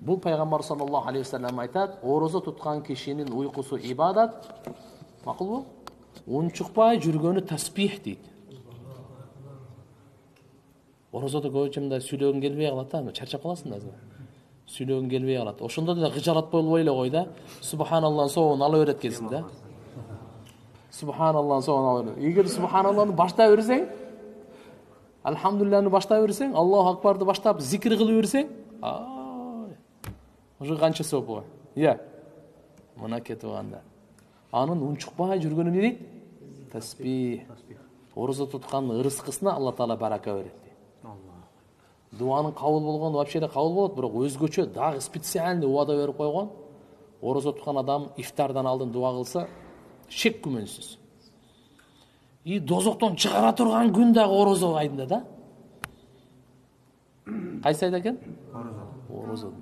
Бул пайгамбар саллаллаху алейхи вассалам айтат, орозо туткан кишинин уйкусу ибадат, макулбу? Унчукпай жүргөнү тасбих дейт. Орозодо көбүнчө мындай сүйлөгүң келбей калат да, чарчап каласың да. Сүйлөгүң келбей калат. Ошондо да гыжалат болбой эле кой да. Субханаллахын соогун ала берет экенсиң да. Субханаллахын соогун ала берет. Эгер субханаллахны баштай берсең, Алхамдулиллахны баштай берсең, Аллаху акбарды баштап зикир кылып берсең, уже канча сооп го. Иә. Мына кетип калганда. Анын унчукпай жүргөнү эмне дейт? Тасбих. Орозо туткан ырыскысына Алла Таала барака берет. Дуанын кабыл болгону вообще эле кабыл болот, бирок өзгөчө дагы специальный убада берип койгон. Орозо туткан адам ифтардан алдын дуа кылса, шек күмөнсүз. И дозоктон чыгара турган күн дагы орозо айында да. Кайсы айда экен? Орозо.